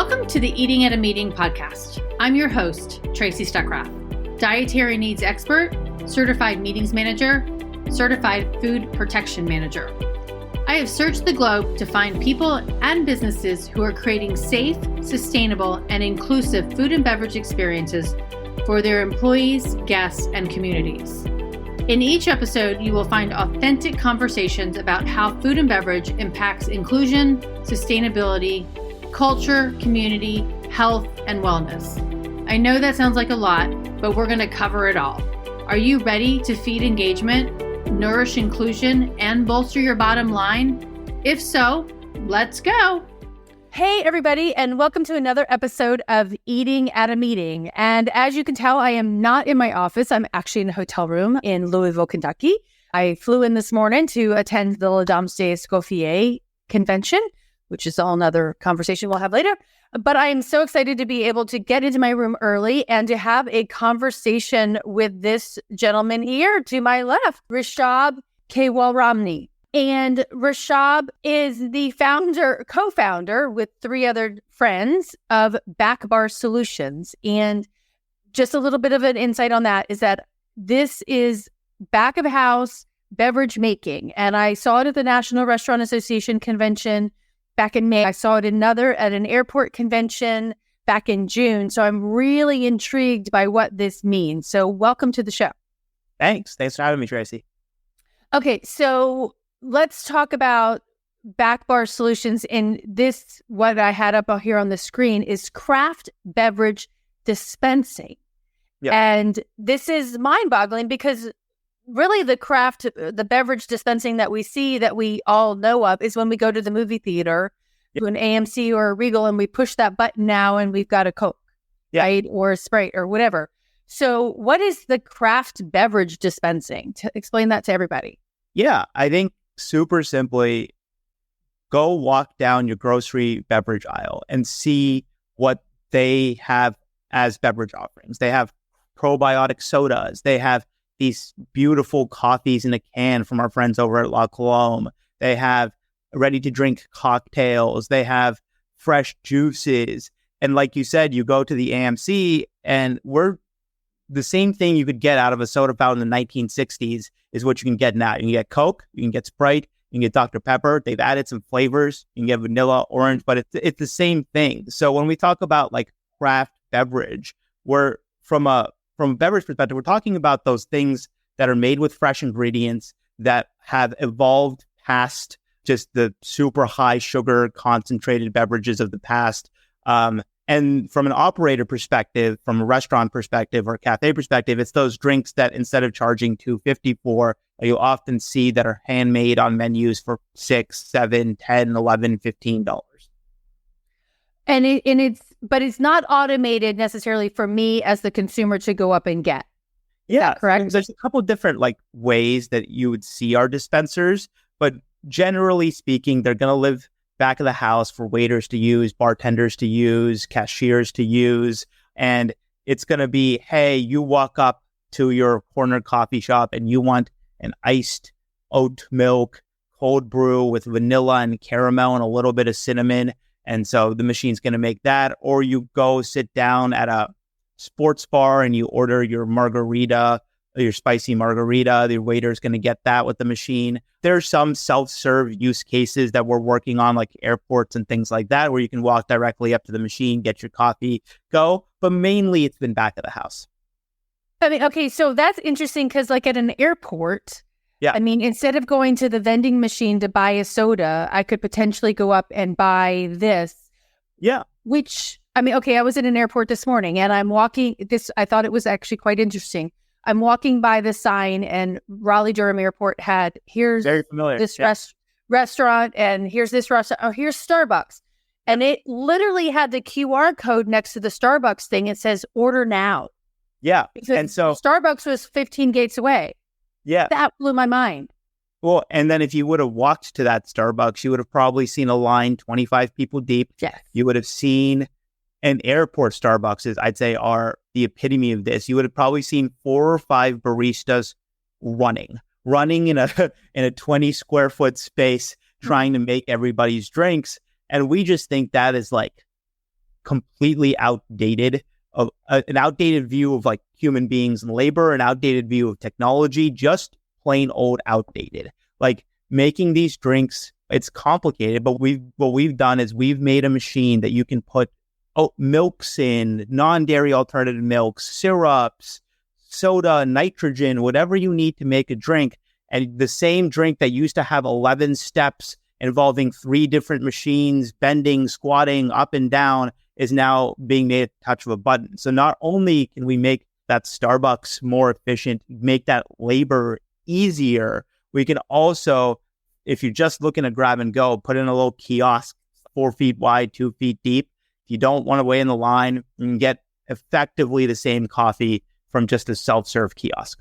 Welcome to the Eating at a Meeting podcast. I'm your host, Tracy Stuckrath, dietary needs expert, certified meetings manager, certified food protection manager. I have searched the globe to find people and businesses who are creating safe, sustainable, and inclusive food and beverage experiences for their employees, guests, and communities. In each episode, you will find authentic conversations about how food and beverage impacts inclusion, sustainability, culture, community, health, and wellness. I know that sounds like a lot, but we're going to cover it all. Are you ready to feed engagement, nourish inclusion, and bolster your bottom line? If so, let's go. Hey, everybody, and welcome to another episode of Eating at a Meeting. And as you can tell, I am not in my office. I'm actually in a hotel room in Louisville, Kentucky. I flew in this morning to attend the La Dame de Escoffier convention, which is all another conversation we'll have later. But I am so excited to be able to get into my room early and to have a conversation with this gentleman here to my left, Rishabh Kewalramani. And Rishabh is the co-founder with three other friends of Backbar Solutions. And just a little bit of an insight on that is that this is back of house beverage making. And I saw it at the National Restaurant Association convention back in May. I saw it at an airport convention back in June. So I'm really intrigued by what this means. So welcome to the show. Thanks for having me, Tracy. Okay, so let's talk about Backbar Solutions. And this, what I had up here on the screen, is craft beverage dispensing. Yep. And this is mind-boggling because really the beverage dispensing that we see, that we all know of, is when we go to the movie theater, to an AMC or a Regal, and we push that button now and we've got a Coke, right? Or a Sprite or whatever. So what is the craft beverage dispensing? Explain that to everybody. Yeah, I think super simply, go walk down your grocery beverage aisle and see what they have as beverage offerings. They have probiotic sodas. They have these beautiful coffees in a can from our friends over at La Colombe. They have ready-to-drink cocktails. They have fresh juices. And like you said, you go to the AMC and we're the same thing you could get out of a soda fountain in the 1960s is what you can get now. You can get Coke, you can get Sprite, you can get Dr. Pepper. They've added some flavors. You can get vanilla, orange, but it's the same thing. So when we talk about like craft beverage, we're from a beverage perspective, we're talking about those things that are made with fresh ingredients that have evolved past just the super high sugar concentrated beverages of the past. And from an operator perspective, from a restaurant perspective or a cafe perspective, it's those drinks that instead of charging $2.50 for, you often see that are handmade on menus for $6, $7, $10, $11, $15. But it's not automated necessarily for me as the consumer to go up and get. Yeah, correct. There's a couple of different ways that you would see our dispensers, but generally speaking, they're going to live back of the house for waiters to use, bartenders to use, cashiers to use. And it's going to be, hey, you walk up to your corner coffee shop and you want an iced oat milk cold brew with vanilla and caramel and a little bit of cinnamon. And so the machine's going to make that. Or you go sit down at a sports bar and you order your margarita, your spicy margarita. The waiter's going to get that with the machine. There's some self-serve use cases that we're working on, like airports and things like that, where you can walk directly up to the machine, get your coffee, go. But mainly it's been back of the house. I mean, okay, so that's interesting because like at an airport, I mean, instead of going to the vending machine to buy a soda, I could potentially go up and buy this. Yeah. Which, I mean, okay, I was in an airport this morning and I'm walking I thought it was actually quite interesting. I'm walking by the sign and Raleigh-Durham Airport had, here's very familiar. This restaurant and here's this restaurant. Oh, here's Starbucks. And it literally had the QR code next to the Starbucks thing. It says order now. Yeah. Because and so Starbucks was 15 gates away. Yeah. That blew my mind. Well, and then if you would have walked to that Starbucks, you would have probably seen a line 25 people deep. Yes. You would have seen an airport Starbucks, I'd say, are the epitome of this. You would have probably seen 4 or 5 baristas running in a 20 square foot space, trying to make everybody's drinks. And we just think that is like completely outdated, an outdated view of like human beings and labor, an outdated view of technology, just plain old outdated. Like making these drinks, it's complicated, but what we've done is we've made a machine that you can put milks in, non-dairy alternative milks, syrups, soda, nitrogen, whatever you need to make a drink. And the same drink that used to have 11 steps involving 3 different machines, bending, squatting, up and down, is now being made at the touch of a button. So not only can we make that Starbucks more efficient, make that labor easier, we can also, if you're just looking to grab and go, put in a little kiosk 4 feet wide, 2 feet deep. If you don't want to wait in the line, you can get effectively the same coffee from just a self-serve kiosk.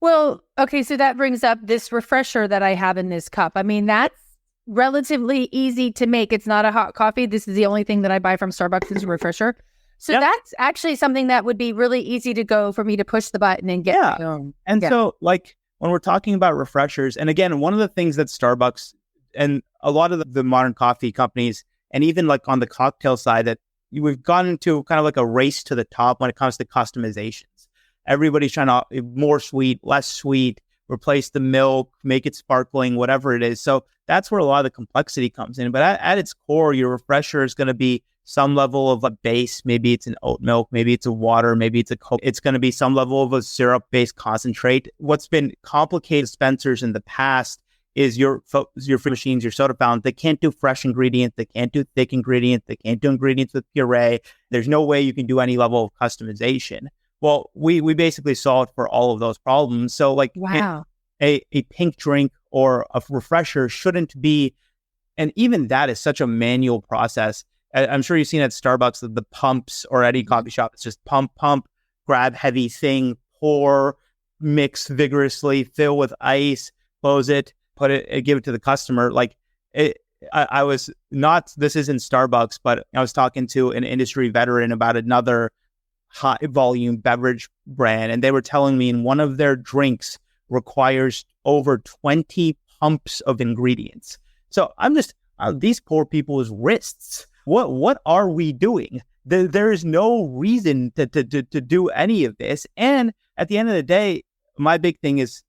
Well, okay, so that brings up this refresher that I have in this cup. I mean, that's relatively easy to make. It's not a hot coffee. This is the only thing that I buy from Starbucks is a refresher. So that's actually something that would be really easy to go for me to push the button and get. So like when we're talking about refreshers, and again, one of the things that Starbucks and a lot of the modern coffee companies, and even like on the cocktail side, that we've gone into kind of like a race to the top when it comes to customizations. Everybody's trying to more sweet, less sweet, replace the milk, make it sparkling, whatever it is. So that's where a lot of the complexity comes in. But at its core, your refresher is going to be some level of a base. Maybe it's an oat milk, maybe it's a water, maybe it's a Coke. It's going to be some level of a syrup-based concentrate. What's been complicated dispensers in the past is your free machines, your soda fountains, they can't do fresh ingredients, they can't do thick ingredients, they can't do ingredients with puree. There's no way you can do any level of customization. Well, we basically solved for all of those problems. So like a pink drink or a refresher shouldn't be, and even that is such a manual process. I'm sure you've seen at Starbucks the pumps, or any coffee shop, it's just pump, grab heavy thing, pour, mix vigorously, fill with ice, close it, put it, give it to the customer. Like I was not, this isn't Starbucks, but I was talking to an industry veteran about another high volume beverage brand, and they were telling me in one of their drinks requires over 20 pumps of ingredients. So I'm just these poor people's wrists. What are we doing? There is no reason to do any of this. And at the end of the day, my big thing is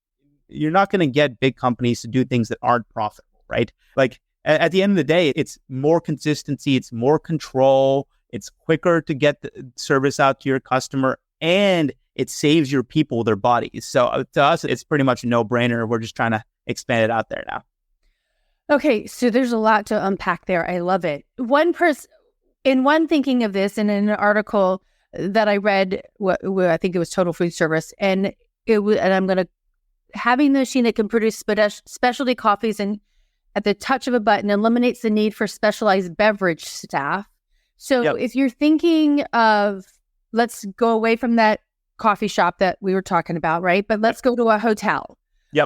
you're not going to get big companies to do things that aren't profitable, right? Like at the end of the day, it's more consistency, it's more control, it's quicker to get the service out to your customer, and it saves your people their bodies. So to us, it's pretty much a no-brainer. We're just trying to expand it out there now. Okay, so there's a lot to unpack there. I love it. One thinking of this, and in an article that I read, I think it was Total Food Service, and I'm going to having the machine that can produce specialty coffees and at the touch of a button eliminates the need for specialized beverage staff. So if you're thinking of, let's go away from that coffee shop that we were talking about, right? But let's go to a hotel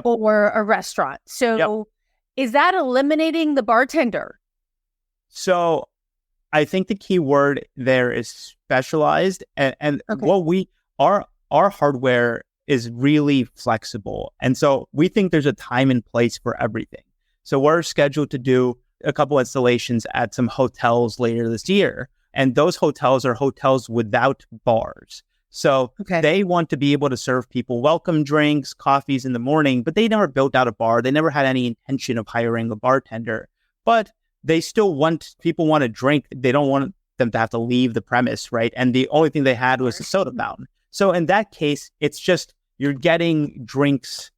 or a restaurant. So is that eliminating the bartender? So I think the key word there is specialized, and what our hardware is really flexible. And so we think there's a time and place for everything. So we're scheduled to do a couple installations at some hotels later this year. And those hotels are hotels without bars. So they want to be able to serve people welcome drinks, coffees in the morning, but they never built out a bar. They never had any intention of hiring a bartender, but they still people want to drink. They don't want them to have to leave the premise, right? And the only thing they had was a soda fountain. So in that case, it's just you're getting drinks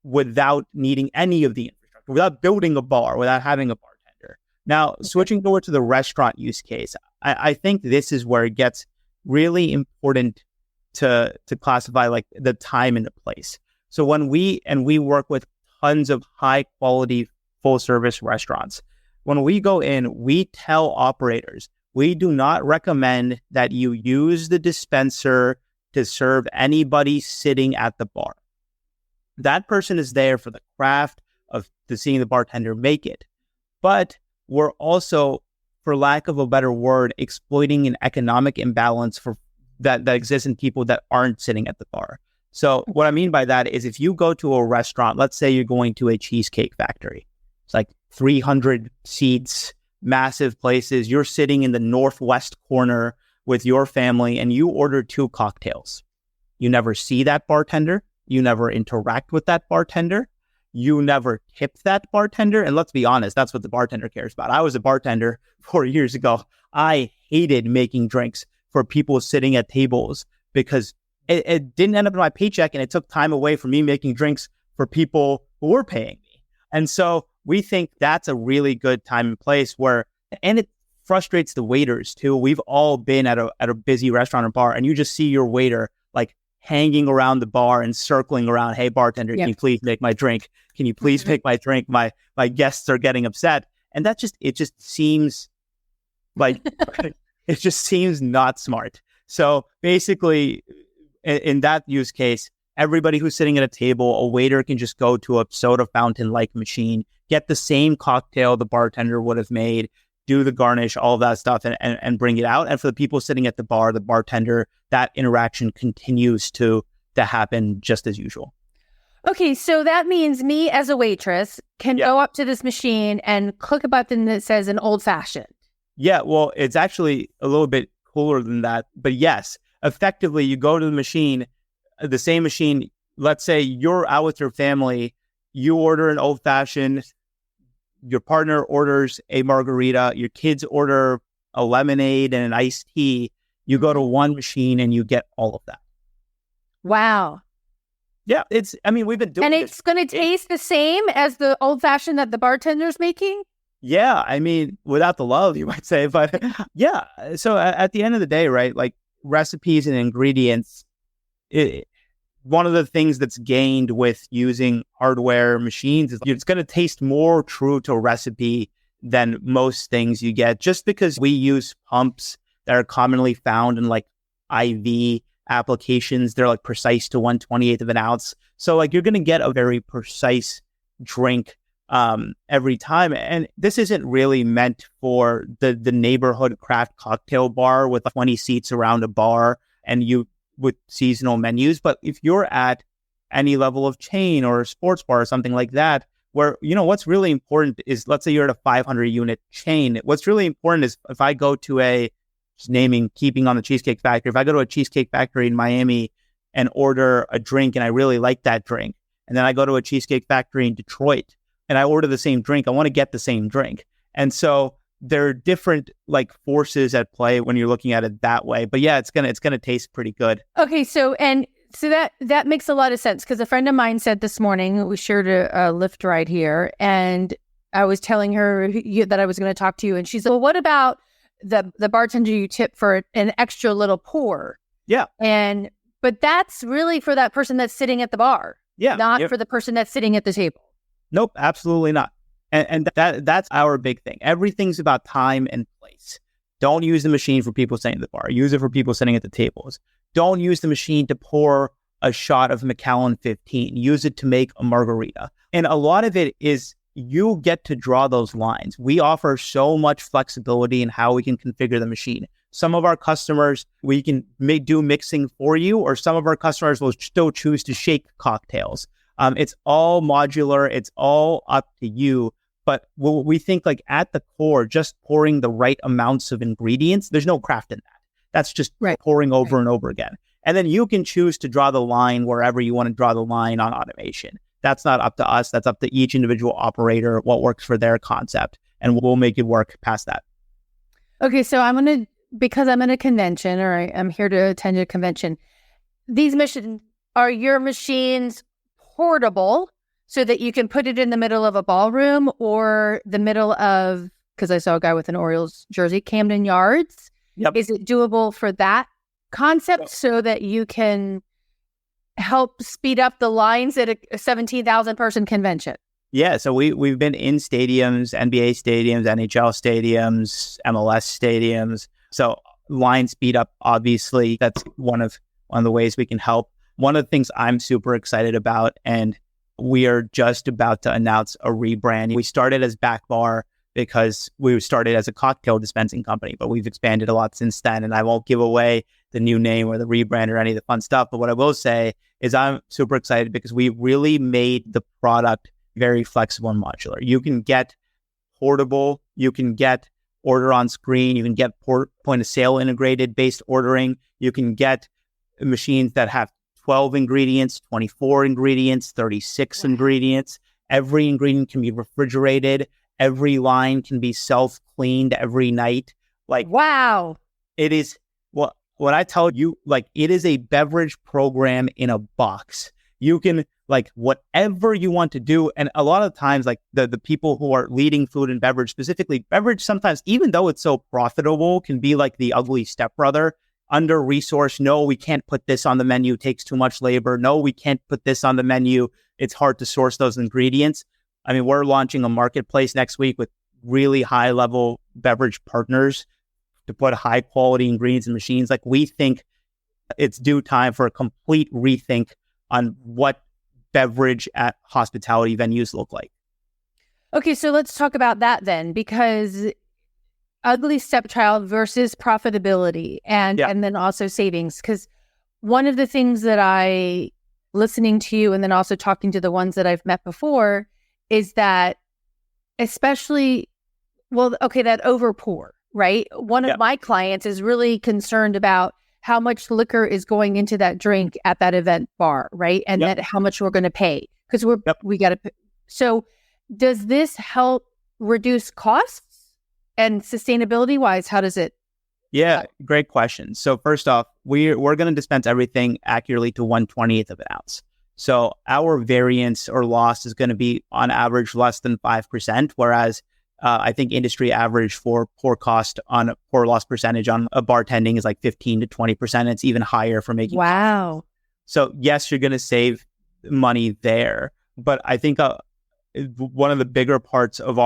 without needing any of the infrastructure, without building a bar, without having a bartender. Now, switching over to the restaurant use case, I think this is where it gets really important to classify like the time and the place. So when we work with tons of high quality full service restaurants, when we go in, we tell operators, we do not recommend that you use the dispenser to serve anybody sitting at the bar. That person is there for the craft of seeing the bartender make it. But we're also, for lack of a better word, exploiting an economic imbalance for that exists in people that aren't sitting at the bar. So what I mean by that is if you go to a restaurant, let's say you're going to a cheesecake factory, it's like 300 seats, massive places. You're sitting in the northwest corner with your family and you order 2 cocktails. You never see that bartender. You never interact with that bartender. You never tip that bartender. And let's be honest, that's what the bartender cares about. I was a bartender 4 years ago. I hated making drinks for people sitting at tables because it didn't end up in my paycheck and it took time away from me making drinks for people who were paying me. And so we think that's a really good time and place and it frustrates the waiters too. We've all been at a busy restaurant or bar and you just see your waiter like hanging around the bar and circling around. Hey, bartender, Can you please make my drink? Can you please make my drink? My guests are getting upset. And it just seems like, it just seems not smart. So basically in that use case, everybody who's sitting at a table, a waiter can just go to a soda fountain-like machine, get the same cocktail the bartender would have made, do the garnish, all of that stuff, and bring it out. And for the people sitting at the bar, the bartender, that interaction continues to happen just as usual. Okay, so that means me as a waitress can go up to this machine and click a button that says an old-fashioned. Yeah, well, it's actually a little bit cooler than that. But yes, effectively, you go to the same machine. Let's say you're out with your family, you order an old-fashioned, your partner orders a margarita, your kids order a lemonade and an iced tea. You go to one machine and you get all of that. Wow. Yeah, we've been doing it. And it's going to taste the same as the old-fashioned that the bartender's making? Yeah, without the love, you might say. But yeah, so at the end of the day, right, like recipes and ingredients, one of the things that's gained with using hardware machines is it's going to taste more true to a recipe than most things you get, just because we use pumps that are commonly found in like IV applications. They're like precise to 1/28th of an ounce. So like you're going to get a very precise drink every time. And this isn't really meant for the neighborhood craft cocktail bar with 20 seats around a bar and with seasonal menus. But if you're at any level of chain or a sports bar or something like that, where, what's really important is, let's say you're at a 500 unit chain. What's really important is if I go to keeping on the Cheesecake Factory, if I go to a Cheesecake Factory in Miami and order a drink and I really like that drink, and then I go to a Cheesecake Factory in Detroit and I order the same drink, I want to get the same drink. And so there are different like forces at play when you're looking at it that way. But yeah, it's gonna taste pretty good. Okay, so that makes a lot of sense, because a friend of mine said this morning, we shared a Lyft ride here, and I was telling her that I was going to talk to you, and she said, well, what about the bartender you tip for an extra little pour? Yeah. But that's really for that person that's sitting at the bar. Yeah. Not for the person that's sitting at the table. Nope, absolutely not. And that's our big thing. Everything's about time and place. Don't use the machine for people sitting at the bar. Use it for people sitting at the tables. Don't use the machine to pour a shot of Macallan 15. Use it to make a margarita. And a lot of it is you get to draw those lines. We offer so much flexibility in how we can configure the machine. Some of our customers, we can do mixing for you, or some of our customers will still choose to shake cocktails. It's all modular. It's all up to you. But we think like at the core, just pouring the right amounts of ingredients, there's no craft in that. That's just pouring over and over again. And then you can choose to draw the line wherever you want to draw the line on automation. That's not up to us. That's up to each individual operator, what works for their concept. And we'll make it work past that. Okay, so because I'm in a convention, or I'm here to attend a convention, are your machines portable so that you can put it in the middle of a ballroom or the middle of, because I saw a guy with an Orioles jersey, Camden Yards? Yep. Is it doable for that concept so that you can help speed up the lines at a 17,000 person convention? Yeah, so we've been in stadiums, NBA stadiums, NHL stadiums, MLS stadiums. So line speed up, obviously, that's one of the ways we can help. One of the things I'm super excited about, and we are just about to announce a rebrand. We started as Backbar because we started as a cocktail dispensing company, but we've expanded a lot since then. And I won't give away the new name or the rebrand or any of the fun stuff. But what I will say is I'm super excited because we really made the product very flexible and modular. You can get portable, you can get order on screen. You can get point of sale integrated based ordering. You can get machines that have 12 ingredients, 24 ingredients, 36 ingredients. Every ingredient can be refrigerated. Every line can be self-cleaned every night. Like, wow. It is what I tell you, like, it is a beverage program in a box. You can, like, whatever you want to do. And a lot of times, like, the people who are leading food and beverage, specifically beverage, sometimes, even though it's so profitable, can be like the ugly stepbrother, under-resourced. No, we can't put this on the menu. It takes too much labor. No, we can't put this on the menu. It's hard to source those ingredients. I mean, we're launching a marketplace next week with really high-level beverage partners to put high-quality ingredients in machines. Like, we think it's due time for a complete rethink on what beverage at hospitality venues look like. Okay, so let's talk about that then, because ugly stepchild versus profitability and then also savings. Because one of the things that I, listening to you and then also talking to the ones that I've met before, is that especially, that overpour, right? One of my clients is really concerned about how much liquor is going into that drink at that event bar, right? And that how much we're going to pay, because we got to pay. So does this help reduce costs and sustainability wise? How does it? Yeah, great question. So first off, we're going to dispense everything accurately to 1/20th of an ounce. So our variance or loss is going to be on average less than 5%, whereas I think industry average for pour cost on a pour loss percentage on a bartending is like 15 to 20%. It's even higher for making. Wow. Coffee. So yes, you're going to save money there, but I think one of the bigger parts of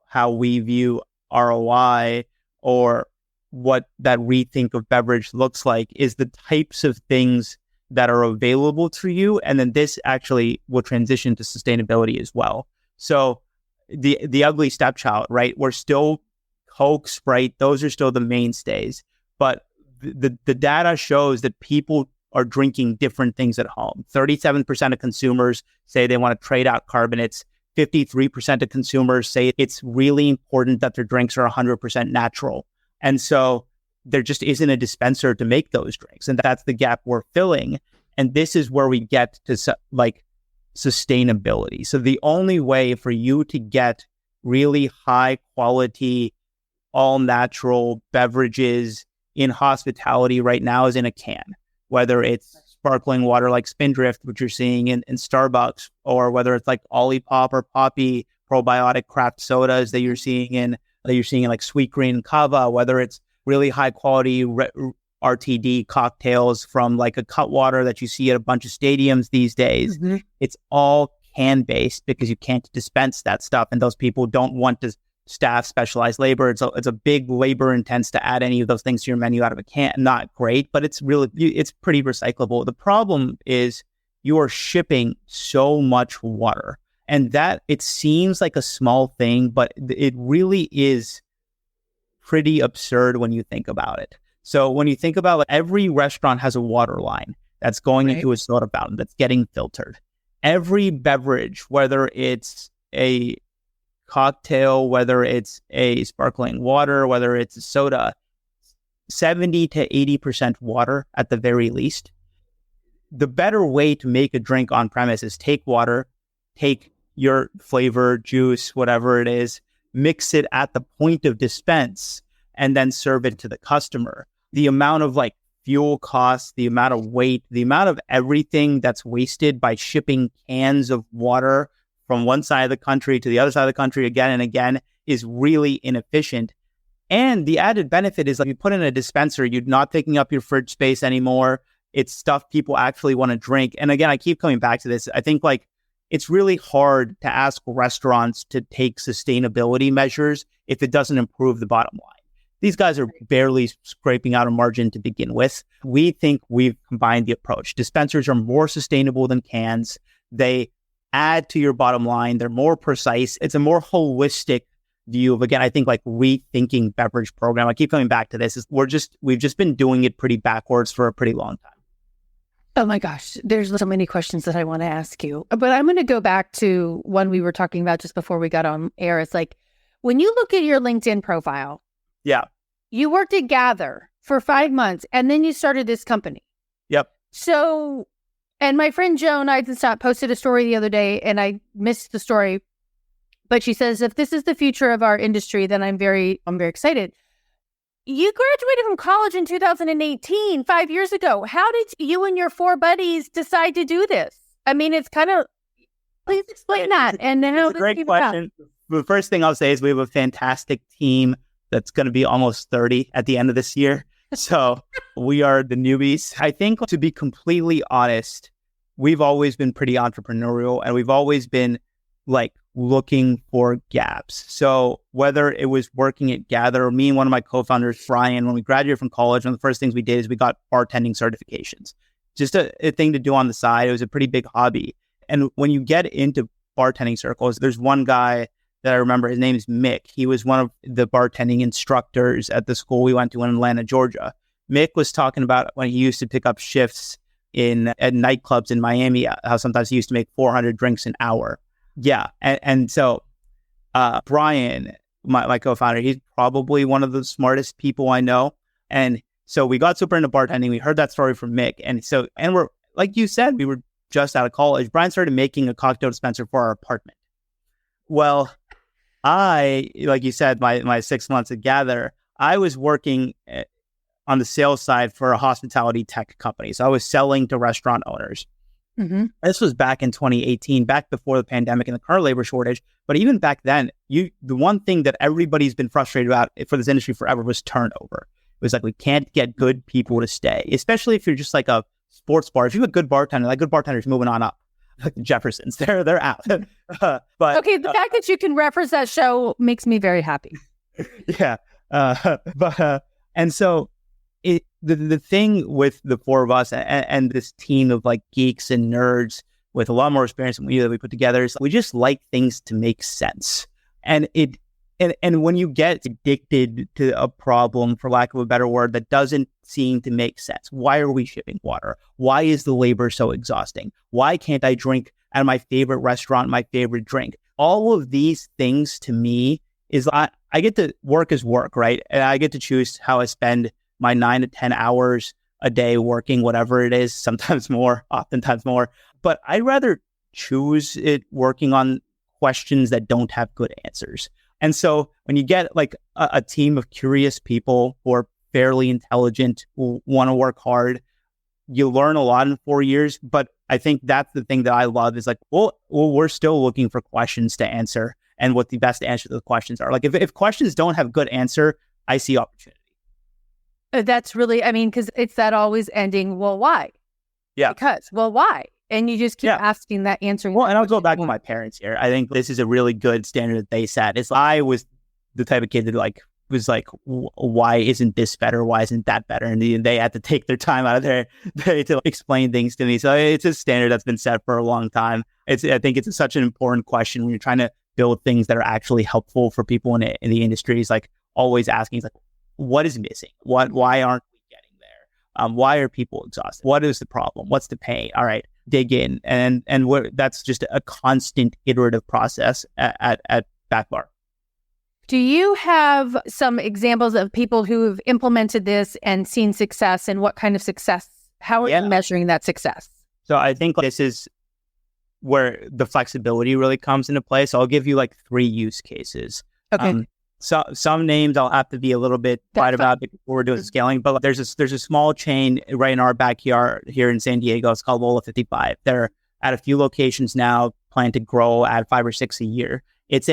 how we view ROI, or what that rethink of beverage looks like, is the types of things that are available to you. And then this actually will transition to sustainability as well. So the ugly stepchild, right? We're still Coke, Sprite, those are still the mainstays. But the data shows that people are drinking different things at home. 37% of consumers say they want to trade out carbonates. 53% of consumers say it's really important that their drinks are 100% natural. And so there just isn't a dispenser to make those drinks. And that's the gap we're filling. And this is where we get to like sustainability. So the only way for you to get really high quality, all natural beverages in hospitality right now is in a can, whether it's sparkling water like Spindrift, which you're seeing in Starbucks, or whether it's like Olipop or Poppy probiotic craft sodas that you're seeing in like Sweet Green Kava, whether it's really high quality RTD cocktails from like a Cutwater that you see at a bunch of stadiums these days. Mm-hmm. It's all can based because you can't dispense that stuff, and those people don't want to staff specialized labor. It's a big labor intense to add any of those things to your menu out of a can. Not great, but it's pretty recyclable. The problem is you are shipping so much water, and that it seems like a small thing, but it really is pretty absurd when you think about it. So when you think about, like, every restaurant has a water line that's going into a soda fountain that's getting filtered. Every beverage, whether it's a cocktail, whether it's a sparkling water, whether it's a soda, 70 to 80% water at the very least. The better way to make a drink on premise is take water, take your flavor, juice, whatever it is, mix it at the point of dispense, and then serve it to the customer. The amount of like fuel costs, the amount of weight, the amount of everything that's wasted by shipping cans of water from one side of the country to the other side of the country again and again is really inefficient. And the added benefit is, like, you put in a dispenser, you're not taking up your fridge space anymore. It's stuff people actually want to drink. And again, I keep coming back to this. I think, like, it's really hard to ask restaurants to take sustainability measures if it doesn't improve the bottom line. These guys are barely scraping out a margin to begin with. We think we've combined the approach. Dispensers are more sustainable than cans. They add to your bottom line. They're more precise. It's a more holistic view of, again, I think, like, rethinking beverage program. I keep coming back to this. We've just been doing it pretty backwards for a pretty long time. Oh my gosh, there's so many questions that I want to ask you, but I'm going to go back to one we were talking about just before we got on air. It's like, When you look at your LinkedIn profile, Yeah. you worked at Gather for 5 months and then you started this company. Yep. So, and my friend Joan Eisenstadt posted a story the other day and I missed the story, but she says, if this is the future of our industry, then I'm very excited. You graduated from college in 2018, 5 years ago. How did you and your 4 buddies decide to do this? I mean, it's kind of, please explain that. And how it's a great question. The first thing I'll say is we have a fantastic team that's going to be almost 30 at the end of this year. So we are the newbies. I think, to be completely honest, we've always been pretty entrepreneurial and we've always been like looking for gaps. So whether it was working at Gather or me and one of my co-founders, Brian, when we graduated from college, one of the first things we did is we got bartending certifications. Just a thing to do on the side. It was a pretty big hobby. And when you get into bartending circles, there's one guy that I remember, his name is Mick. He was one of the bartending instructors at the school we went to in Atlanta, Georgia. Mick was talking about when he used to pick up shifts at nightclubs in Miami, how sometimes he used to make 400 drinks an hour. Yeah. And so Brian, my co-founder, he's probably one of the smartest people I know. And so we got super into bartending. We heard that story from Mick. And we're, like you said, we were just out of college. Brian started making a cocktail dispenser for our apartment. Well, like you said, my 6 months at Gather, I was working on the sales side for a hospitality tech company. So I was selling to restaurant owners. Mm-hmm. This was back in 2018, back before the pandemic and the current labor shortage. But even back then, the one thing that everybody's been frustrated about for this industry forever was turnover. It was like, we can't get good people to stay, especially if you're just like a sports bar. If you have a good bartender, like good bartenders moving on up. Like the Jeffersons, they're out. But okay, the fact that you can reference that show makes me very happy. Yeah, and so the thing with the 4 of us and this team of like geeks and nerds with a lot more experience than we put together is we just like things to make sense. And when you get addicted to a problem, for lack of a better word, that doesn't seem to make sense. Why are we shipping water? Why is the labor so exhausting? Why can't I drink at my favorite restaurant, my favorite drink? All of these things to me is I get to work as work, right? And I get to choose how I spend my 9 to 10 hours a day working, whatever it is, sometimes more, oftentimes more. But I'd rather choose it working on questions that don't have good answers. And so when you get like a team of curious people who are fairly intelligent, who want to work hard, you learn a lot in 4 years. But I think that's the thing that I love is like, well, we're still looking for questions to answer and what the best answer to the questions are. Like if questions don't have good answer, I see opportunity. That's really, I mean, because it's that always ending, well, why? Yeah. Because, well, why? And you just keep asking that, answering. Well, and I'll go back to my parents here. I think this is a really good standard that they set. I was the type of kid that was like, why isn't this better? Why isn't that better? And they had to take their time out of their day to explain things to me. So it's a standard that's been set for a long time. I think it's such an important question when you're trying to build things that are actually helpful for people in the industry. Is like always asking, like, what is missing? Why aren't we getting there? Why are people exhausted? What is the problem? What's the pain? All right. Dig in, and that's just a constant iterative process at Backbar. Do you have some examples of people who have implemented this and seen success, and what kind of success? How are you measuring that success? So I think this is where the flexibility really comes into play. So I'll give you like 3 use cases. Okay. So some names I'll have to be a little bit quiet about because we're doing scaling, but there's a small chain right in our backyard here in San Diego. It's called Lola 55. They're at a few locations now, plan to grow at 5 or 6 a year. It's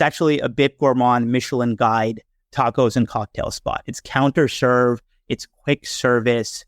actually a Bib Gourmand Michelin Guide tacos and cocktail spot. It's counter serve. It's quick service.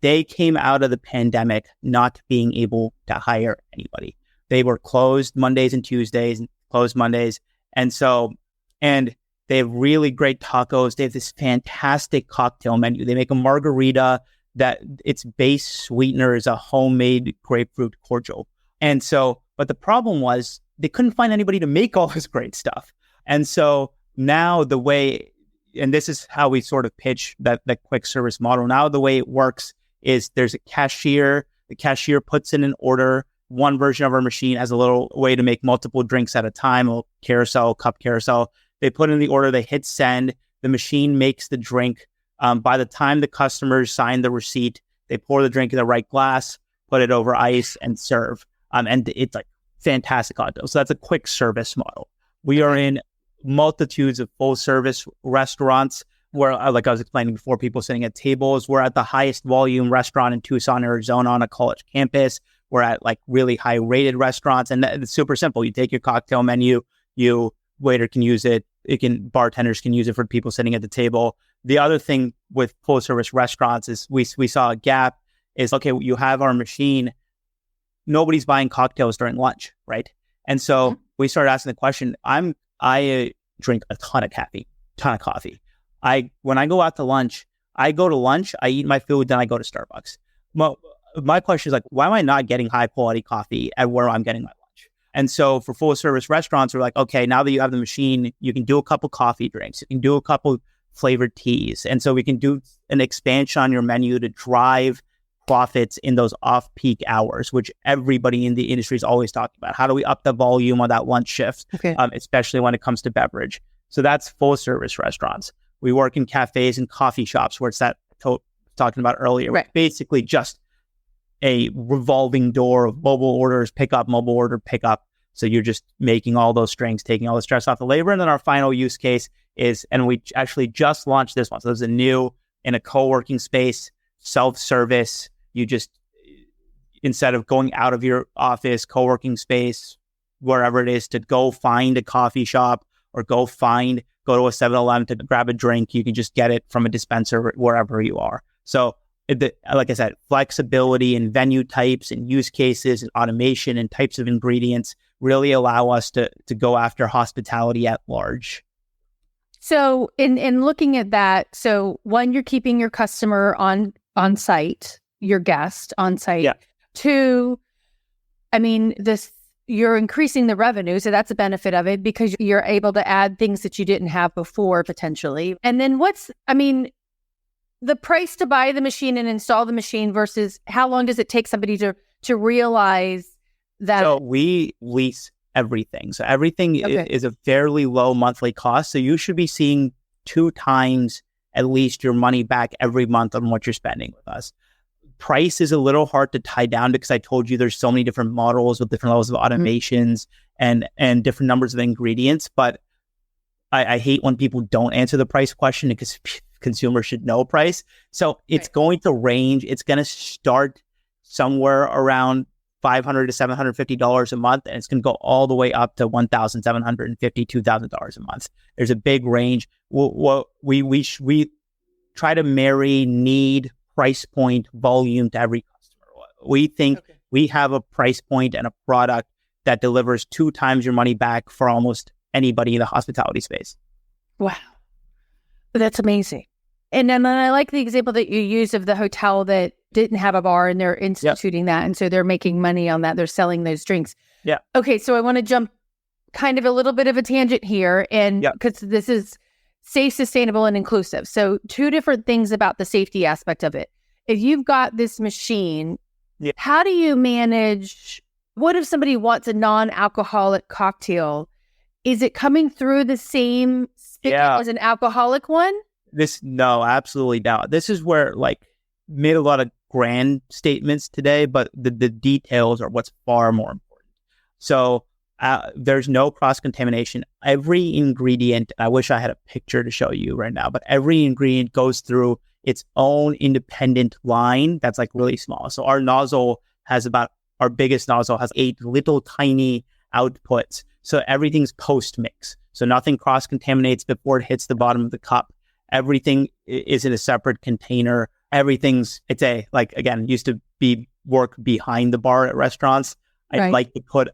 They came out of the pandemic not being able to hire anybody. They were closed Mondays and Tuesdays, closed Mondays. And they have really great tacos. They have this fantastic cocktail menu. They make a margarita that its base sweetener is a homemade grapefruit cordial. And so, but the problem was they couldn't find anybody to make all this great stuff. And so now the way, and this is how we sort of pitch that quick service model. Now the way it works is there's a cashier. The cashier puts in an order. One version of our machine has a little way to make multiple drinks at a time, a carousel, cup carousel. They put in the order, they hit send, the machine makes the drink. By the time the customers sign the receipt, they pour the drink in the right glass, put it over ice, and serve. And it's like fantastic cocktails. So that's a quick service model. We are in multitudes of full service restaurants where, like I was explaining before, people sitting at tables. We're at the highest volume restaurant in Tucson, Arizona on a college campus. We're at like really high rated restaurants, and it's super simple. You take your cocktail menu, waiter can use it. Bartenders can use it for people sitting at the table. The other thing with full service restaurants is we saw a gap is, okay, you have our machine. Nobody's buying cocktails during lunch, right? And so we started asking the question, I drink a ton of coffee. When I go out to lunch, I eat my food, then I go to Starbucks. My question is like, why am I not getting high quality coffee at where I'm getting my lunch? And so for full service restaurants, we're like, okay, now that you have the machine, you can do a couple coffee drinks, you can do a couple flavored teas. And so we can do an expansion on your menu to drive profits in those off-peak hours, which everybody in the industry is always talking about. How do we up the volume on that lunch shift, especially when it comes to beverage? So that's full service restaurants. We work in cafes and coffee shops where it's that talking about earlier, right? Basically just a revolving door of mobile orders, mobile order, pickup. So you're just making all those drinks, taking all the stress off the labor. And then our final use case is, and we actually just launched this one. So there's a new in a co-working space, self-service. You just, instead of going out of your office, co-working space, wherever it is, to go find a coffee shop or go to a 7-Eleven to grab a drink, you can just get it from a dispenser wherever you are. So like I said, flexibility and venue types and use cases and automation and types of ingredients really allow us to go after hospitality at large. So in looking at that, so one, you're keeping your customer on site, your guest on site. Yeah. Two, I mean, you're increasing the revenue, so that's a benefit of it because you're able to add things that you didn't have before potentially. And then the price to buy the machine and install the machine versus how long does it take somebody to realize that? So we lease everything. So everything is a fairly low monthly cost. So you should be seeing 2 times at least your money back every month on what you're spending with us. Price is a little hard to tie down because I told you there's so many different models with different levels of automations and different numbers of ingredients. But I hate when people don't answer the price question because consumers should know price. So it's going to range. It's going to start somewhere around $500 to $750 a month, and it's going to go all the way up to $1,750, $2,000 a month. There's a big range. We try to marry need, price point, volume to every customer. We think we have a price point and a product that delivers 2 times your money back for almost anybody in the hospitality space. Wow. That's amazing. And then I like the example that you used of the hotel that didn't have a bar and they're instituting that. And so they're making money on that. They're selling those drinks. Yeah. Okay. So I want to jump kind of a little bit of a tangent here. And because this is safe, sustainable, and inclusive. So 2 different things about the safety aspect of it. If you've got this machine, how do you manage, what if somebody wants a non-alcoholic cocktail? Is it coming through the same spigot as an alcoholic one? No, absolutely not. This is where made a lot of grand statements today, but the details are what's far more important. So there's no cross-contamination. Every ingredient, I wish I had a picture to show you right now, but every ingredient goes through its own independent line that's really small. So our biggest nozzle has 8 little tiny outputs. So everything's post-mix. So nothing cross-contaminates before it hits the bottom of the cup. Everything is in a separate container. Used to be work behind the bar at restaurants. I'd like to put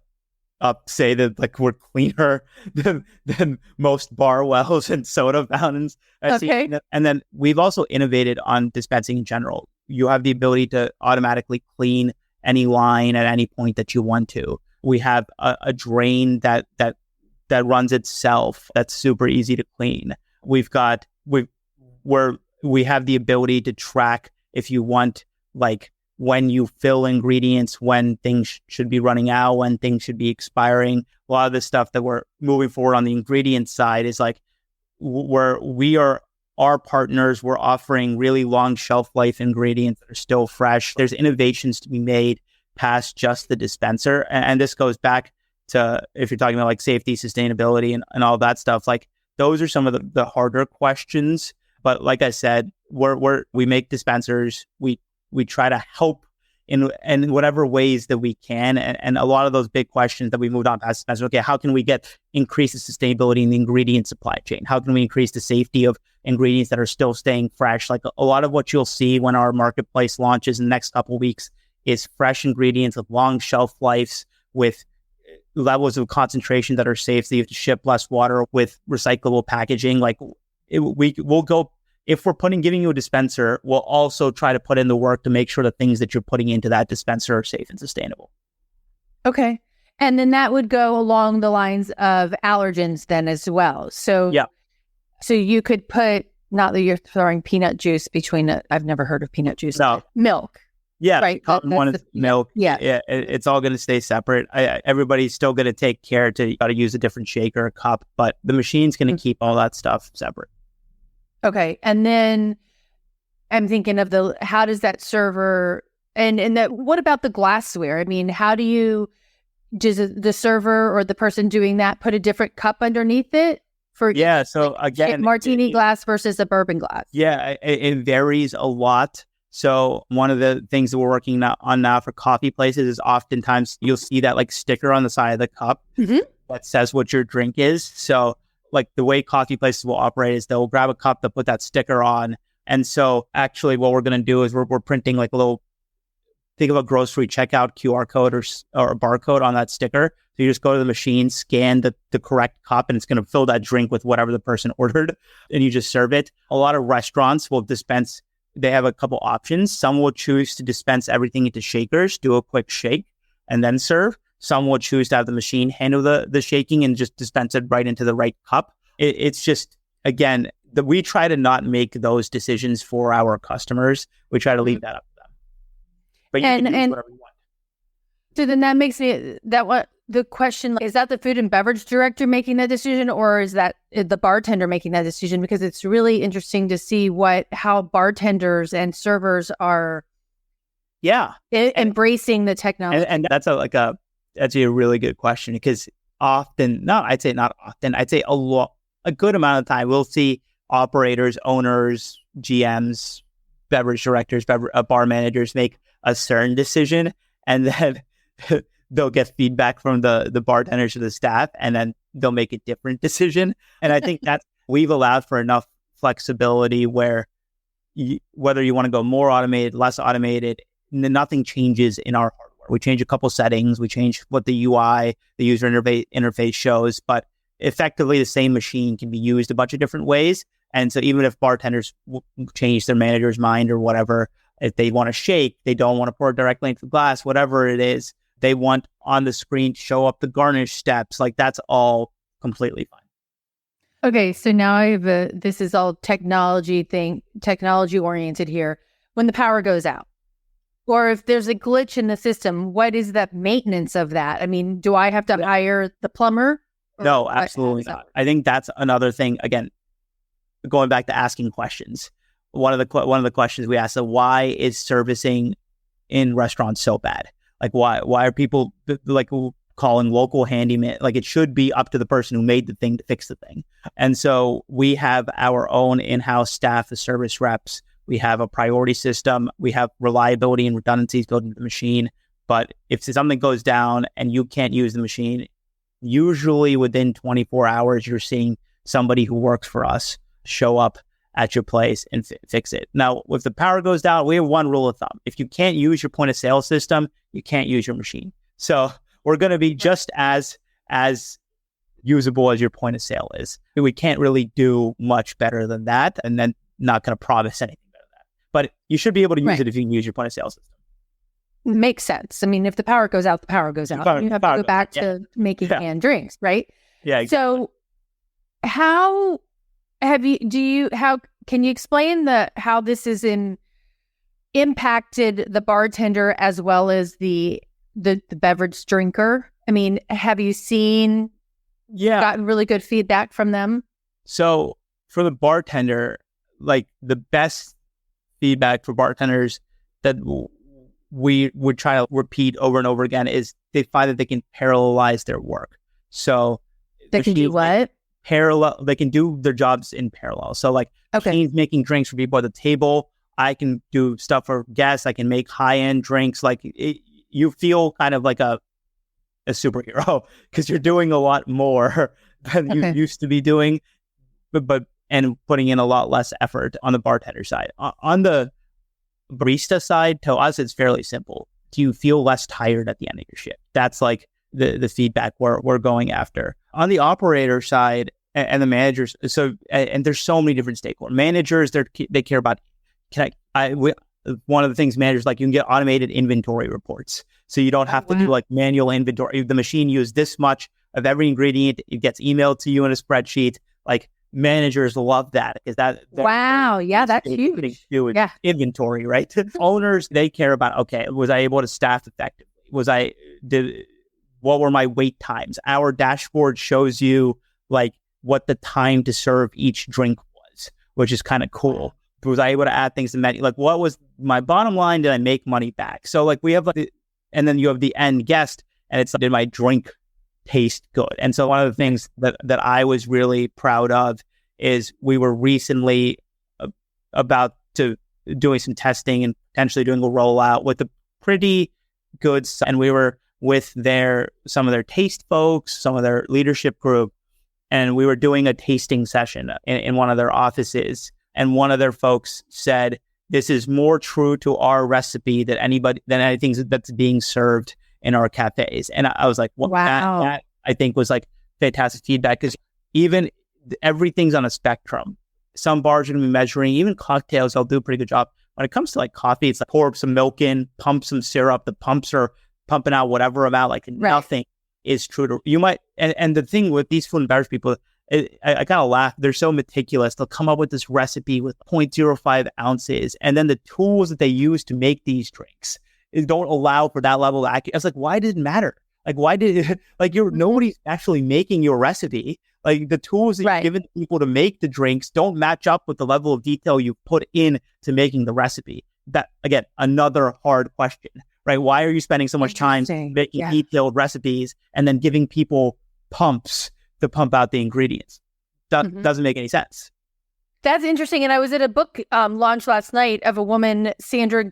up, say that we're cleaner than most bar wells and soda fountains. And then we've also innovated on dispensing in general. You have the ability to automatically clean any line at any point that you want to. We have a drain that runs itself. That's super easy to clean. We have the ability to track if you want when you fill ingredients, when things should be running out, when things should be expiring. A lot of the stuff that we're moving forward on the ingredient side is like where we are our partners. We're offering really long shelf life ingredients that are still fresh. There's innovations to be made past just the dispenser. And this goes back to, if you're talking about like safety, sustainability, and all that stuff, like those are some of the harder questions. But like I said, we make dispensers. We try to help in whatever ways that we can. And a lot of those big questions that we moved on past dispensers, okay, how can we increase the sustainability in the ingredient supply chain? How can we increase the safety of ingredients that are still staying fresh? Like a lot of what you'll see when our marketplace launches in the next couple of weeks is fresh ingredients with long shelf lives, with levels of concentration that are safe, so you have to ship less water, with recyclable packaging. Like we'll go, if we're giving you a dispenser, we'll also try to put in the work to make sure the things that you're putting into that dispenser are safe and sustainable. Okay. And then that would go along the lines of allergens then as well. So yeah. So you could put, not that you're throwing peanut juice between I've never heard of peanut juice. No. Milk. Yeah, right. One is milk. Yeah, it's all going to stay separate. Everybody's still going to take care to use a different shaker or cup, but the machine's going to keep all that stuff separate. Okay, and then I'm thinking of how does that server what about the glassware? I mean, does the server or the person doing that put a different cup underneath it for? Yeah. So again, martini glass versus a bourbon glass. Yeah, it varies a lot. So one of the things that we're working on now for coffee places is oftentimes you'll see that like sticker on the side of the cup that says what your drink is. So like the way coffee places will operate is they'll grab a cup, they'll put that sticker on. And so actually what we're going to do is we're printing like think of a grocery checkout QR code or a barcode on that sticker. So you just go to the machine, scan the correct cup, and it's going to fill that drink with whatever the person ordered, and you just serve it. A lot of restaurants will dispense. They have a couple options. Some will choose to dispense everything into shakers, do a quick shake, and then serve. Some will choose to have the machine handle the shaking and just dispense it right into the right cup. It's just, again, we try to not make those decisions for our customers. We try to leave that up to them. But you can use whatever you want. So then that makes me, the question, is that the food and beverage director making that decision, or is that the bartender making that decision? Because it's really interesting to see how bartenders and servers are embracing the technology. And that's a really good question, because I'd say a good amount of time we'll see operators, owners, GMs, beverage directors, bar managers make a certain decision, and then they'll get feedback from the bartenders or the staff, and then they'll make a different decision. And I think that we've allowed for enough flexibility where whether you want to go more automated, less automated, nothing changes in our hardware. We change a couple settings, we change what the UI, the user interface shows, but effectively the same machine can be used a bunch of different ways. And so even if bartenders change their manager's mind or whatever, if they want to shake, they don't want to pour it directly into the glass, whatever it is, they want on the screen to show up the garnish steps. Like that's all completely fine. Okay, so now this is all technology oriented here. When the power goes out, or if there's a glitch in the system, what is the maintenance of that? I mean, do I have to hire the plumber? No, absolutely not. I think that's another thing. Again, going back to asking questions. One of the questions we asked is, why is servicing in restaurants so bad? Like why are people like calling local handyman? Like it should be up to the person who made the thing to fix the thing. And so we have our own in-house staff, the service reps. We have a priority system. We have reliability and redundancies built into the machine. But if something goes down and you can't use the machine, usually within 24 hours, you're seeing somebody who works for us show up at your place and fix it. Now, if the power goes down, we have one rule of thumb. If you can't use your point of sale system, you can't use your machine. So we're going to be just as usable as your point of sale is. We can't really do much better than that, and then not going to promise anything better than that. But you should be able to use it if you can use your point of sale system. Makes sense. I mean, if the power goes out, the power goes out. You have to go back to making canned drinks, right? Yeah. Exactly. So how can you explain how this is in impacted the bartender as well as the beverage drinker? I mean, have you seen gotten really good feedback from them? So for the bartender, like the best feedback for bartenders that we would try to repeat over and over again is they find that they can parallelize their work. So they can do what? They can do their jobs in parallel. So like machines making drinks for people at the table. I can do stuff for guests. I can make high-end drinks. Like you feel kind of like a superhero because you're doing a lot more than you used to be doing, but and putting in a lot less effort on the bartender side. On the barista side, to us, it's fairly simple. Do you feel less tired at the end of your shift? That's like the feedback we're going after. On the operator side and the managers, and there's so many different stakeholders. Managers, they care about, one of the things managers like, you can get automated inventory reports. So you don't have to do like manual inventory. The machine used this much of every ingredient. It gets emailed to you in a spreadsheet. Like managers love that because that's huge. Inventory, right? Owners, they care about, okay, was I able to staff effectively? What were my wait times? Our dashboard shows you like what the time to serve each drink was, which is kind of cool. Was I able to add things to menu? Like, what was my bottom line? Did I make money back? So like we have and then you have the end guest, and it's like, did my drink taste good? And so one of the things that I was really proud of is we were recently about to doing some testing and potentially doing a rollout with a pretty good, and we were with some of their taste folks, some of their leadership group, and we were doing a tasting session in one of their offices. And one of their folks said, this is more true to our recipe than anything that's being served in our cafes. And I was like, well, wow. That I think was like fantastic feedback, because even everything's on a spectrum. Some bars are going to be measuring, even cocktails, they'll do a pretty good job. When it comes to like coffee, it's like pour some milk in, pump some syrup. The pumps are pumping out whatever amount, like nothing is true to, you might, and the thing with these food and beverage people, I kind of laugh. They're so meticulous. They'll come up with this recipe with 0.05 ounces. And then the tools that they use to make these drinks don't allow for that level of accuracy. I was like, why did it matter? Like, why did nobody's actually making your recipe. Like the tools that you're giving people to make the drinks don't match up with the level of detail you put in to making the recipe. That, again, another hard question, right? Why are you spending so much time making detailed recipes and then giving people pumps to pump out the ingredients? That doesn't make any sense. That's interesting. And I was at a book launch last night of a woman, Sandra,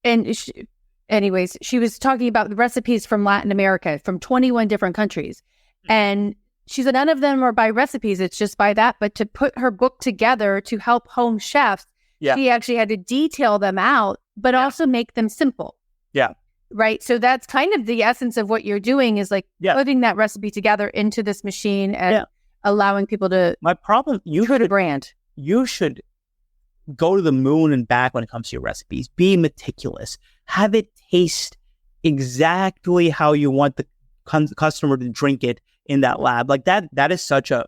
and she was talking about the recipes from Latin America, from 21 different countries. And she said none of them are by recipes. It's just by that. But to put her book together to help home chefs, she actually had to detail them out, but also make them simple. Yeah. Right. So that's kind of the essence of what you're doing, is like putting that recipe together into this machine and allowing people to create a brand. You should go to the moon and back when it comes to your recipes. Be meticulous. Have it taste exactly how you want the customer to drink it in that lab. Like that is such a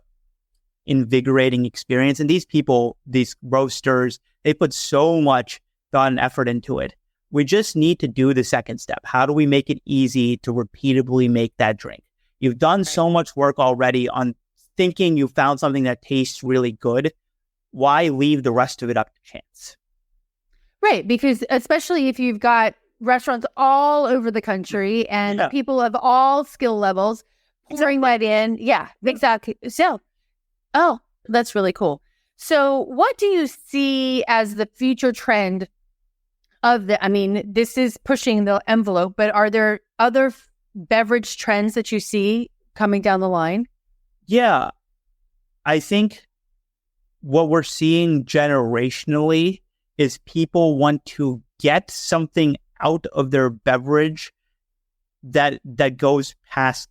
invigorating experience. And these people, these roasters, they put so much thought and effort into it. We just need to do the second step. How do we make it easy to repeatably make that drink? You've done so much work already on thinking you found something that tastes really good. Why leave the rest of it up to chance? Right. Because especially if you've got restaurants all over the country and people of all skill levels pouring that in. Yeah, exactly. So, that's really cool. So what do you see as the future trend of this is pushing the envelope, but are there other beverage trends that you see coming down the line? Yeah, I think what we're seeing generationally is people want to get something out of their beverage that goes past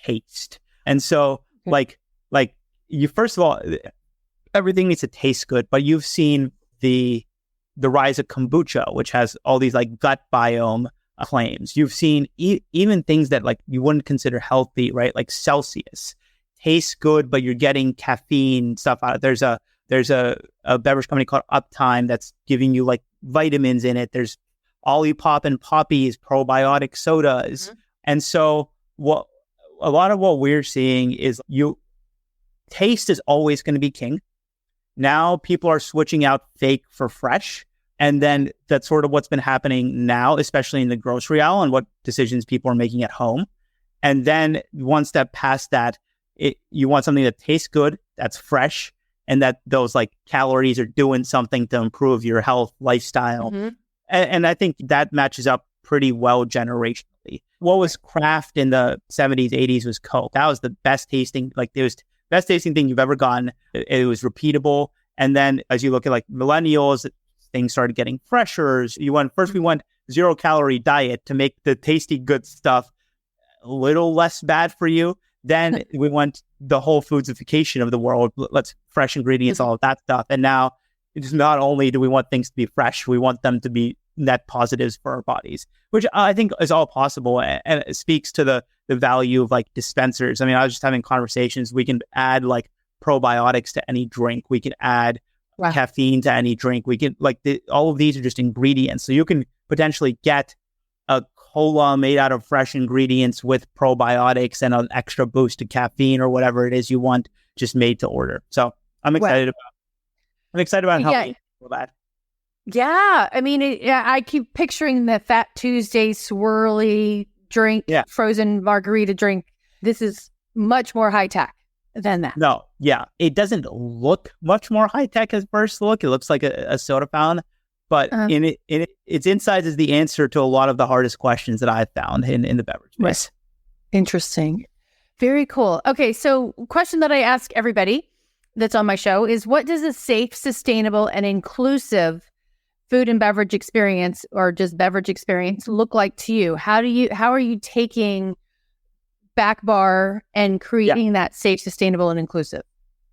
taste. And so like you, first of all, everything needs to taste good, but you've seen the rise of kombucha, which has all these like gut biome claims. You've seen even things that like you wouldn't consider healthy, right? Like Celsius tastes good, but you're getting caffeine stuff out of it. There's a beverage company called Uptime that's giving you like vitamins in it. There's Olipop and Poppies, probiotic sodas. And so a lot of what we're seeing is taste is always going to be king. Now people are switching out fake for fresh. And then that's sort of what's been happening now, especially in the grocery aisle and what decisions people are making at home. And then one step past that, you want something that tastes good, that's fresh, and that those like calories are doing something to improve your health, lifestyle. And I think that matches up pretty well generationally. What was craft in the 70s, 80s was Coke. That was the best tasting, best tasting thing you've ever gotten. It was repeatable. And then as you look at like millennials, things started getting fresher. We went 0-calorie diet to make the tasty good stuff a little less bad for you. Then we went the whole foodification of the world. Let's fresh ingredients, all of that stuff. And now it's not only do we want things to be fresh, we want them to be net positives for our bodies, which I think is all possible. And it speaks to the value of like dispensers. I mean, I was just having conversations. We can add like probiotics to any drink. We can add caffeine to any drink. We can all of these are just ingredients. So you can potentially get a cola made out of fresh ingredients with probiotics and an extra boost of caffeine or whatever it is you want, just made to order. So I'm excited about helping people that. Yeah. I mean, I keep picturing the Fat Tuesday swirly drink, frozen margarita drink. This is much more high tech than that. No. Yeah. It doesn't look much more high tech at first look. It looks like a soda fountain, but its insides is the answer to a lot of the hardest questions that I've found in the beverage space. Right. Interesting. Very cool. Okay. So question that I ask everybody that's on my show is, what does a safe, sustainable, and inclusive food and beverage experience, or just beverage experience, look like to you? How are you taking Backbar and creating that safe, sustainable, and inclusive?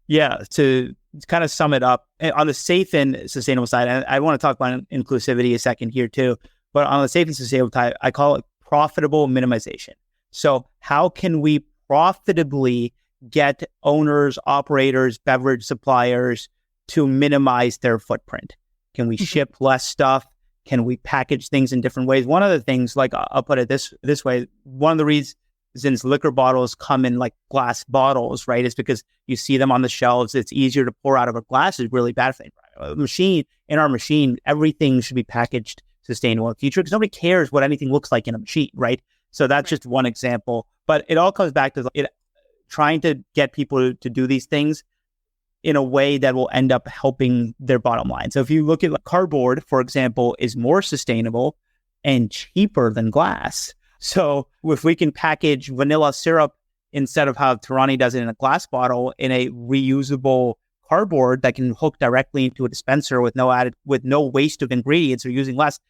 Yeah, to kind of sum it up, on the safe and sustainable side, and I want to talk about inclusivity a second here too, but on the safe and sustainable side, I call it profitable minimization. So how can we profitably get owners, operators, beverage suppliers to minimize their footprint? Can we ship less stuff? Can we package things in different ways? One of the things, like I'll put it this way, one of the reasons liquor bottles come in like glass bottles, right, is because you see them on the shelves. It's easier to pour out of a glass. Is really bad for the environment. In our machine, everything should be packaged sustainable in the future because nobody cares what anything looks like in a machine, right? So that's just one example. But it all comes back to trying to get people to do these things in a way that will end up helping their bottom line. So if you look at cardboard, for example, is more sustainable and cheaper than glass. So if we can package vanilla syrup instead of how Tarani does it in a glass bottle in a reusable cardboard that can hook directly into a dispenser with no waste of ingredients or using less,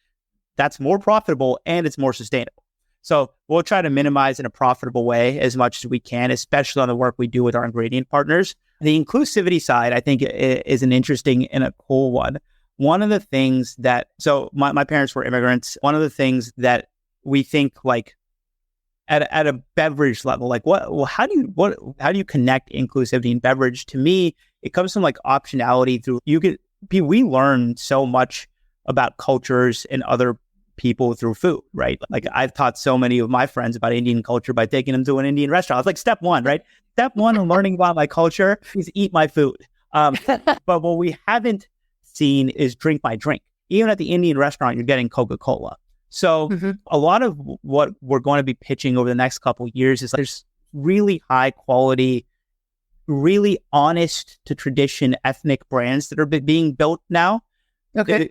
that's more profitable and it's more sustainable. So we'll try to minimize in a profitable way as much as we can, especially on the work we do with our ingredient partners. The inclusivity side, I think, is an interesting and a cool one. One of the things so my parents were immigrants. One of the things that we think like at a beverage level, like how do you connect inclusivity in beverage? To me, it comes from like optionality we learn so much about cultures and other people through food, right? Like I've taught so many of my friends about Indian culture by taking them to an Indian restaurant. It's like step one, right? Step one in learning about my culture is eat my food. But what we haven't seen is drink my drink. Even at the Indian restaurant, you're getting Coca-Cola. So a lot of what we're going to be pitching over the next couple of years is there's really high quality, really honest to tradition ethnic brands that are being built now. Okay.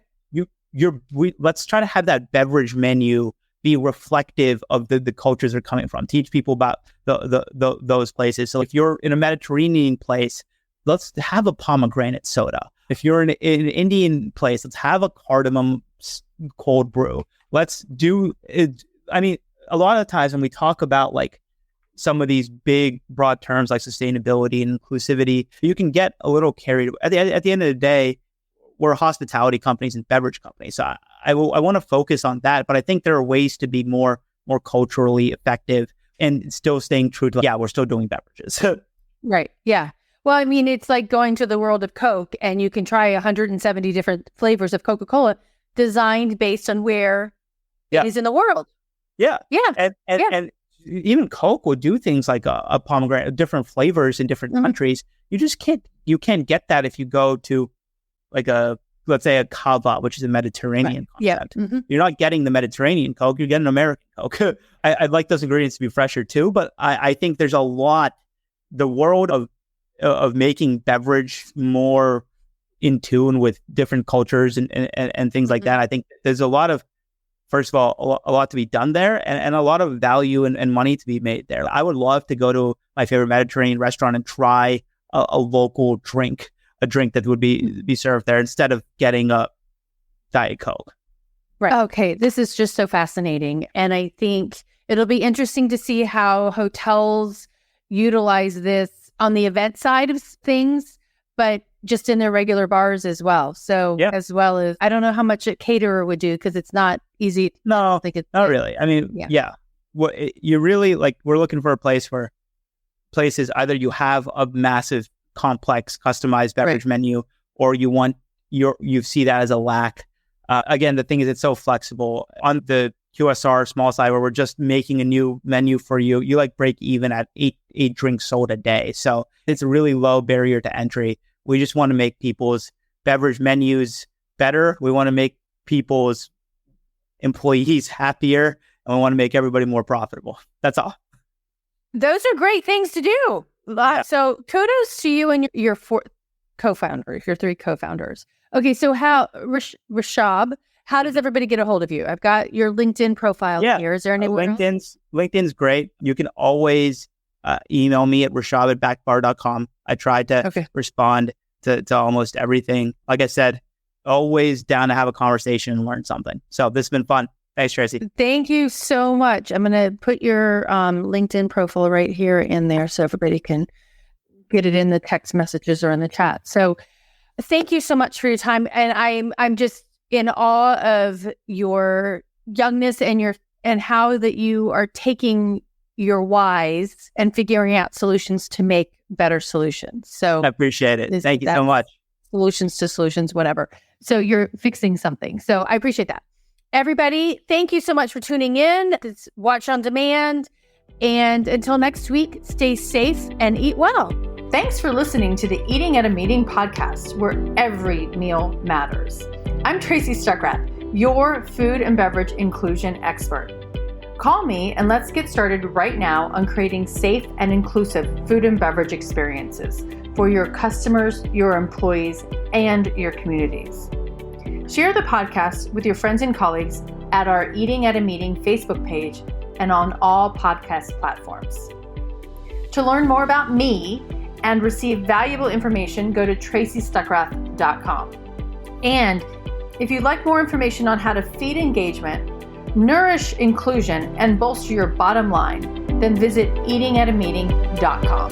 Let's try to have that beverage menu be reflective of the cultures they're coming from. Teach people about those places. So if you're in a Mediterranean place, let's have a pomegranate soda. If you're in an Indian place, let's have a cardamom cold brew. Let's do it. I mean, a lot of the times when we talk about like some of these big broad terms like sustainability and inclusivity, you can get a little carried away. At the end of the day, we're hospitality companies and beverage companies. So I want to focus on that, but I think there are ways to be more culturally effective and still staying true to, we're still doing beverages. Right. Yeah. Well, I mean, it's like going to the world of Coke and you can try 170 different flavors of Coca-Cola. designed based on where it is in the world. Yeah. Yeah. And even Coke would do things like a pomegranate, different flavors in different countries. You can't get that if you go to like let's say a Cava, which is a Mediterranean concept. Yeah. You're not getting the Mediterranean Coke, you're getting American Coke. I'd like those ingredients to be fresher too, but I think there's the world of making beverage more in tune with different cultures and things like that. I think there's first of all, a lot to be done there and a lot of value and money to be made there. I would love to go to my favorite Mediterranean restaurant and try a local drink, a drink that would be served there instead of getting a Diet Coke. Right. Okay. This is just so fascinating. And I think it'll be interesting to see how hotels utilize this on the event side of things, but just in their regular bars as well. So as well as, I don't know how much a caterer would do because it's not easy. No, not really. I mean, you really we're looking for a place where places either you have a massive complex customized beverage menu or you see that as a lack. Again, the thing is it's so flexible on the QSR small side where we're just making a new menu for you. You break even at eight drinks sold a day. So it's a really low barrier to entry. We just want to make people's beverage menus better. We want to make people's employees happier, and we want to make everybody more profitable. That's all. Those are great things to do. So kudos to you and your four co-founders, your three co-founders. Okay, so Rishabh, how does everybody get a hold of you? I've got your LinkedIn profile here. Is there anywhere else? LinkedIn's great. You can always email me at rishabh@backbar.com. I tried to respond to almost everything. Like I said, always down to have a conversation and learn something. So this has been fun. Thanks, Tracy. Thank you so much. I'm going to put your LinkedIn profile right here in there so everybody can get it in the text messages or in the chat. So thank you so much for your time. And I'm just in awe of your youngness and how that you are taking your whys and figuring out solutions to make better solutions. So I appreciate it. Thank you so much. Solutions to solutions, whatever. So you're fixing something. So I appreciate that. Everybody, thank you so much for tuning in. It's Watch on Demand. And until next week, stay safe and eat well. Thanks for listening to the Eating at a Meeting podcast, where every meal matters. I'm Tracy Stuckrath, your food and beverage inclusion expert. Call me and let's get started right now on creating safe and inclusive food and beverage experiences for your customers, your employees, and your communities. Share the podcast with your friends and colleagues at our Eating at a Meeting Facebook page and on all podcast platforms. To learn more about me and receive valuable information, go to tracystuckrath.com. And if you'd like more information on how to feed engagement, nourish inclusion, and bolster your bottom line, then visit eatingatameeting.com.